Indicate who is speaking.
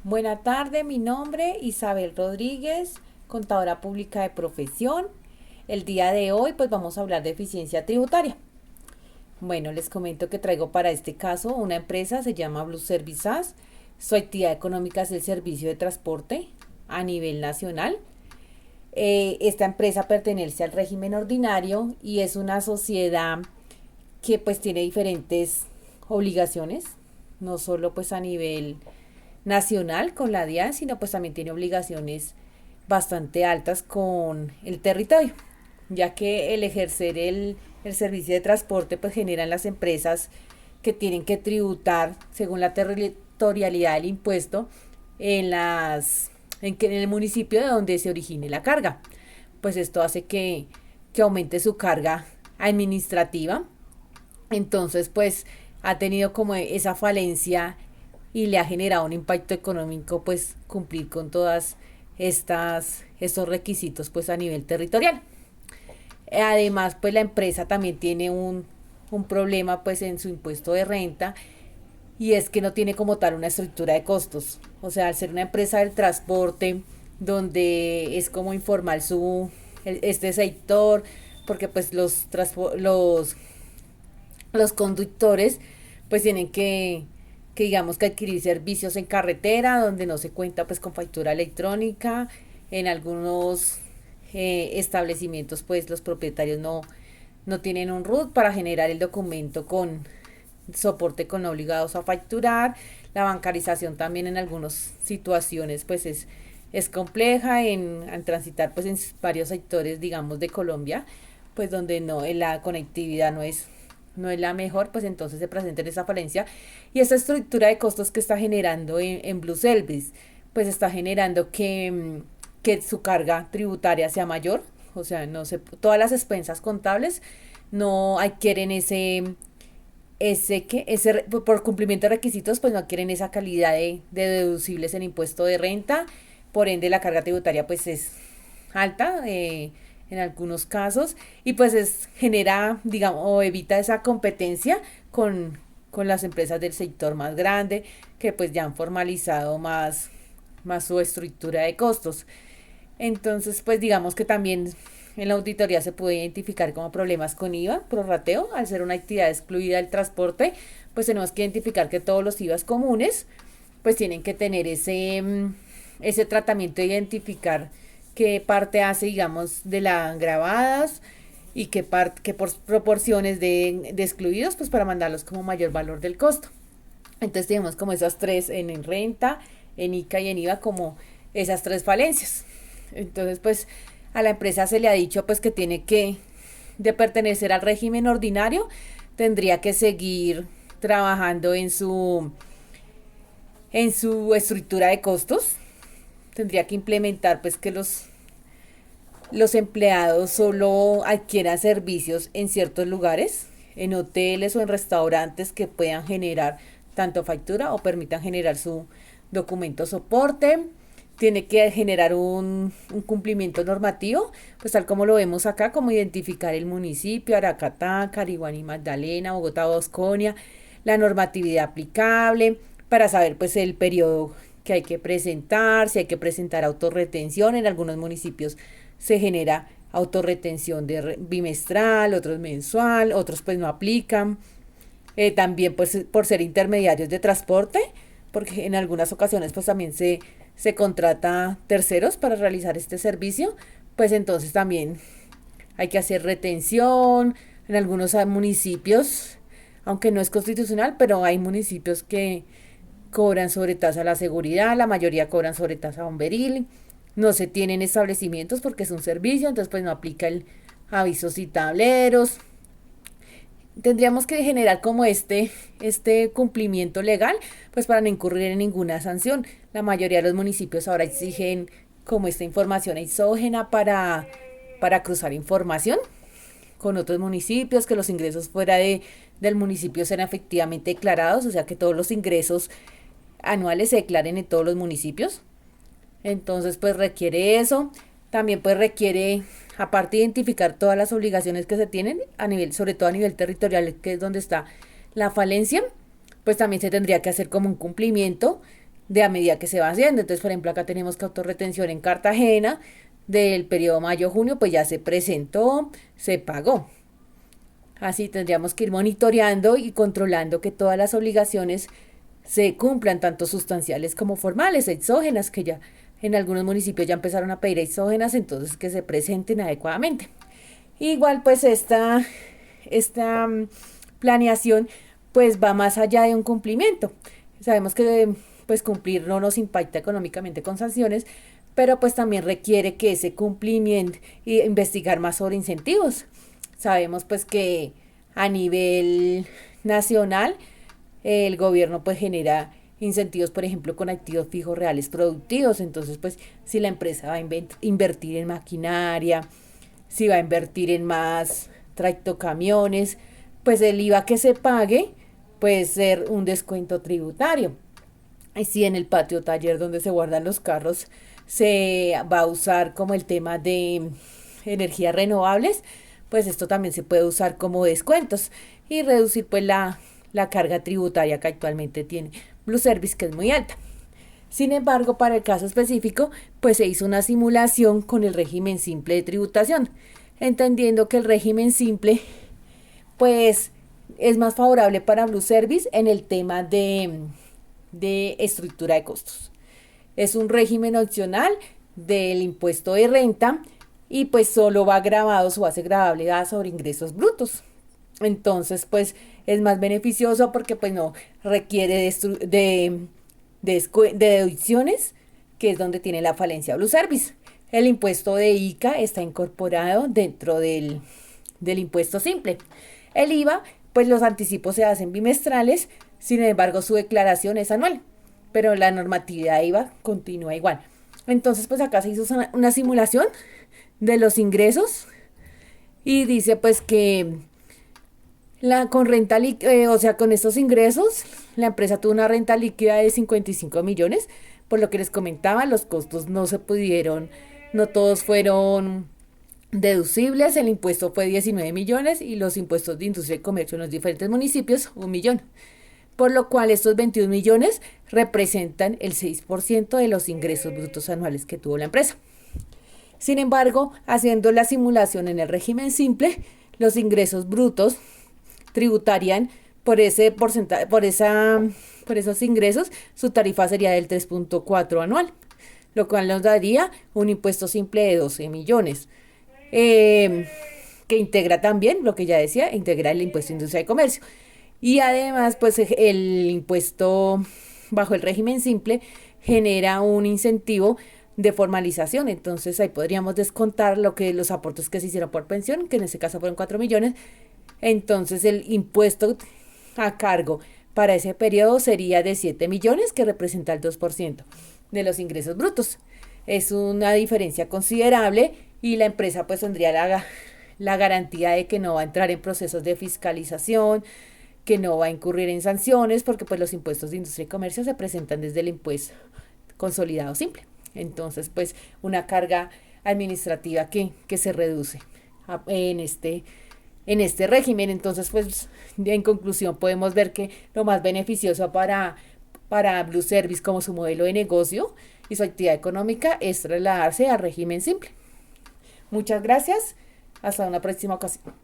Speaker 1: Buena tarde, mi nombre Isabel Rodríguez, contadora pública de profesión. El día de hoy pues vamos a hablar de eficiencia tributaria. Bueno, les comento que traigo para este caso una empresa, se llama Blue Services. Su actividad económica es el servicio de transporte a nivel nacional. Esta empresa pertenece al régimen ordinario y es una sociedad que pues tiene diferentes obligaciones, no solo pues a nivel nacional con la DIAN, sino pues también tiene obligaciones bastante altas con el territorio, ya que el ejercer el servicio de transporte pues generan las empresas que tienen que tributar según la territorialidad del impuesto en en el municipio de donde se origine la carga. Pues esto hace que aumente su carga administrativa. Entonces, pues ha tenido como esa falencia y le ha generado un impacto económico, pues cumplir con todas estos requisitos, pues a nivel territorial. Además, pues la empresa también tiene un problema, pues en su impuesto de renta, y es que no tiene como tal una estructura de costos. O sea, al ser una empresa del transporte, donde es como informal este sector, porque pues los conductores pues tienen que digamos que adquirir servicios en carretera donde no se cuenta pues con factura electrónica. En algunos establecimientos pues los propietarios no tienen un RUT para generar el documento con soporte con obligados a facturar. La bancarización también en algunas situaciones pues es compleja en transitar pues en varios sectores digamos de Colombia, pues donde la conectividad no es la mejor, pues entonces se presenta en esa falencia. Y esa estructura de costos que está generando en Blue Service, pues está generando que su carga tributaria sea mayor. O sea, no sé, todas las expensas contables no adquieren por cumplimiento de requisitos, pues no adquieren esa calidad de deducibles en impuesto de renta. Por ende, la carga tributaria pues es alta en algunos casos, y pues genera, digamos, o evita esa competencia con las empresas del sector más grande, que pues ya han formalizado más su estructura de costos. Entonces, pues digamos que también en la auditoría se puede identificar como problemas con IVA, prorrateo, al ser una actividad excluida del transporte, pues tenemos que identificar que todos los IVAs comunes pues tienen que tener ese tratamiento de identificar qué parte hace, digamos, de las grabadas y qué por proporciones de excluidos, pues para mandarlos como mayor valor del costo. Entonces tenemos como esas tres en renta, en ICA y en IVA, como esas tres falencias. Entonces, pues a la empresa se le ha dicho pues que tiene que, de pertenecer al régimen ordinario, tendría que seguir trabajando en su estructura de costos. Tendría que implementar pues que los empleados solo adquieran servicios en ciertos lugares, en hoteles o en restaurantes que puedan generar tanto factura o permitan generar su documento soporte. Tiene que generar un cumplimiento normativo, pues tal como lo vemos acá, como identificar el municipio, Aracatá, Cariguaní, Magdalena, Bogotá, Bosconia, la normatividad aplicable, para saber pues el periodo que hay que presentar, si hay que presentar autorretención. En algunos municipios se genera autorretención bimestral, otros mensual, otros pues no aplican. También pues por ser intermediarios de transporte, porque en algunas ocasiones pues también se contrata terceros para realizar este servicio, pues entonces también hay que hacer retención. En algunos municipios, aunque no es constitucional, pero hay municipios que cobran sobretasa a la seguridad, la mayoría cobran sobretasa a bomberil, no se tienen establecimientos porque es un servicio, entonces pues no aplica el avisos y tableros. Tendríamos que generar como este cumplimiento legal, pues para no incurrir en ninguna sanción. La mayoría de los municipios ahora exigen como esta información exógena para cruzar información con otros municipios, que los ingresos fuera del municipio sean efectivamente declarados, o sea que todos los ingresos anuales se declaren en todos los municipios. Entonces pues requiere eso. También pues requiere, aparte de identificar todas las obligaciones que se tienen a nivel, sobre todo a nivel territorial, que es donde está la falencia, pues también se tendría que hacer como un cumplimiento de a medida que se va haciendo. Entonces, por ejemplo, acá tenemos que autorretención en Cartagena del periodo mayo-junio, pues ya se presentó, se pagó. Así tendríamos que ir monitoreando y controlando que todas las obligaciones se cumplan, tanto sustanciales como formales, exógenas, que ya en algunos municipios ya empezaron a pedir exógenas, entonces que se presenten adecuadamente. Igual pues esta planeación pues va más allá de un cumplimiento. Sabemos que pues cumplir no nos impacta económicamente con sanciones, pero pues también requiere que ese cumplimiento y investigar más sobre incentivos. Sabemos pues que a nivel nacional el gobierno pues genera incentivos, por ejemplo, con activos fijos reales productivos. Entonces, pues si la empresa va a invertir en maquinaria, si va a invertir en más tractocamiones, pues el IVA que se pague puede ser un descuento tributario. Y si en el patio taller donde se guardan los carros se va a usar como el tema de energías renovables, pues esto también se puede usar como descuentos y reducir pues la carga tributaria que actualmente tiene Blue Service, que es muy alta. Sin embargo, para el caso específico, pues se hizo una simulación con el régimen simple de tributación, entendiendo que el régimen simple, pues, es más favorable para Blue Service en el tema de estructura de costos. Es un régimen opcional del impuesto de renta y pues solo va grabado, su base gravable da sobre ingresos brutos. Entonces, pues es más beneficioso porque pues no requiere de deducciones, que es donde tiene la falencia Blue Service. El impuesto de ICA está incorporado dentro del impuesto simple. El IVA, pues los anticipos se hacen bimestrales, sin embargo su declaración es anual, pero la normatividad de IVA continúa igual. Entonces, pues acá se hizo una simulación de los ingresos y dice pues que con renta o sea, con estos ingresos, la empresa tuvo una renta líquida de 55 millones. Por lo que les comentaba, los costos no se pudieron, no todos fueron deducibles. El impuesto fue 19 millones y los impuestos de industria y comercio en los diferentes municipios, 1 millón. Por lo cual estos 21 millones representan el 6% de los ingresos brutos anuales que tuvo la empresa. Sin embargo, haciendo la simulación en el régimen simple, los ingresos brutos tributarían por ese porcentaje, por esos ingresos, su tarifa sería del 3.4 anual, lo cual nos daría un impuesto simple de 12 millones, que integra también, lo que ya decía, integra el impuesto de industria y comercio. Y además, pues el impuesto bajo el régimen simple genera un incentivo de formalización. Entonces ahí podríamos descontar los aportes que se hicieron por pensión, que en este caso fueron 4 millones. Entonces el impuesto a cargo para ese periodo sería de 7 millones, que representa el 2% de los ingresos brutos. Es una diferencia considerable y la empresa pues tendría la garantía de que no va a entrar en procesos de fiscalización, que no va a incurrir en sanciones, porque pues los impuestos de industria y comercio se presentan desde el impuesto consolidado simple. Entonces pues una carga administrativa que se reduce en este régimen. Entonces pues en conclusión podemos ver que lo más beneficioso para Blue Service como su modelo de negocio y su actividad económica es trasladarse al régimen simple. Muchas gracias, hasta una próxima ocasión.